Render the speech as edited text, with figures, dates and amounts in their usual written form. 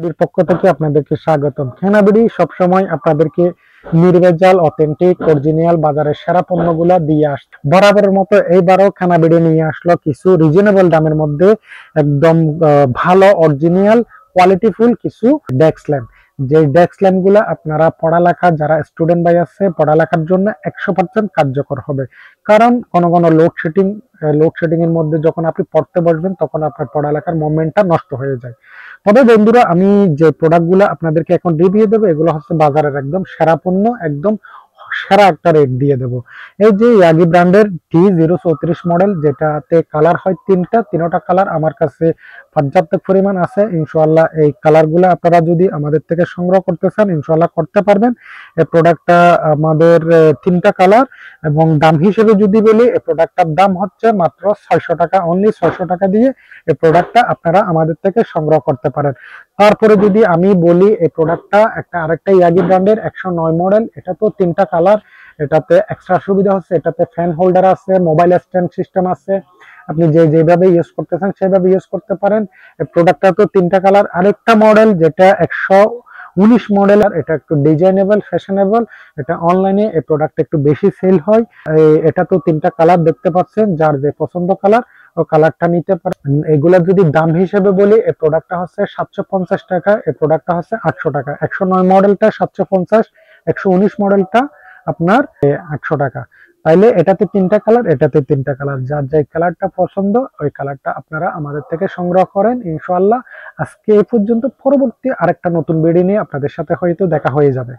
এর পক্ষ থেকে আপনাদেরকে স্বাগতম। খেনাবিডি সবসময় আপনাদেরকে নির্ভেজাল, অথেন্টিক, অরিজিনাল বাজারের সেরা পণ্যগুলা দিয়ে আসছে। বরাবরের মতো এইবারও খেনাবিডি নিয়ে আসলো কিছু রিজনেবল দামের মধ্যে একদম ভালো অরিজিনাল কোয়ালিটিফুল কিছু ডেস্ক ল্যাম্প। যে ডেস্ক ল্যাম্প গুলা আপনারা পড়ালেখা, যারা স্টুডেন্ট ভাই আছে পড়ালেখার জন্য 100% কার্যকর হবে। কারণ কোনো লোডশেডিং এর মধ্যে যখন আপনি পড়তে বসবেন তখন আপনার পড়ালেখার মোমেন্টটা নষ্ট হয়ে যায়। তবে বন্ধুরা, আমি যে প্রোডাক্টগুলো আপনাদেরকে এখন রিভিউ দেবো এগুলো হচ্ছে বাজারের একদম সেরা পণ্য, একদম সেরা একটা রেট দিয়ে দেবো। এই যে ইয়াগি ব্র্যান্ডের T034 মডেল, যেটাতে কালার হয় তিনটা কালার আমার কাছে পর্যাপ্ত পরিমাণ আছে। ইনশাআল্লাহ এই কালারগুলো আপনারা যদি আমাদের থেকে সংগ্রহ করতে চান ইনশাআল্লাহ করতে পারবেন। এই প্রোডাক্টটা আমাদের তিনটা কালার, এবং দাম হিসেবে যদি বলি এই প্রোডাক্টটার দাম হচ্ছে মাত্র 600 টাকা, অনলি 600 টাকা দিয়ে এই প্রোডাক্টটা আপনারা আমাদের থেকে সংগ্রহ করতে পারেন। তারপরে যদি আমি বলি এই প্রোডাক্টটা আরেকটা ইয়াগি ব্র্যান্ডের 109 মডেল, এটা তো তিনটা কালার। এটাতে এক্সট্রা সুবিধা হচ্ছে এটাতে ফ্যান হোল্ডার আছে, মোবাইল স্ট্যান্ড সিস্টেম আছে। আপনি যেভাবে ইউজ করতে চান সেভাবে ইউজ করতে পারেন। এই প্রোডাক্টটা তো তিনটা কালার। আরেকটা মডেল যেটা 119 মডেল, আর এটা একটু ডিজাইনেবল, ফ্যাশনেবল। এটা অনলাইনে এই প্রোডাক্ট একটু বেশি সেল হয়। এটা তো তিনটা কালার দেখতে পাচ্ছেন, যার যে পছন্দ কালার ও কালারটা নিতে পারেন। এগুলা যদি দাম হিসেবে বলি এই প্রোডাক্টটা হচ্ছে 750 টাকা, এই প্রোডাক্টটা হচ্ছে 800 টাকা। 109 মডেলটা 750, 119 মডেলটা আপনার 800 টাকা। তাইলে এটাতে তিনটা কালার, এটাতে তিনটা কালার, যার যে কালারটা পছন্দ ওই কালারটা আপনারা আমাদের থেকে সংগ্রহ করেন। ইনশাআল্লাহ আজকে এই পর্যন্ত, পরবর্তী আরেকটা নতুন ভিডিও নিয়ে আপনাদের সাথে হয়তো দেখা হয়ে যাবে।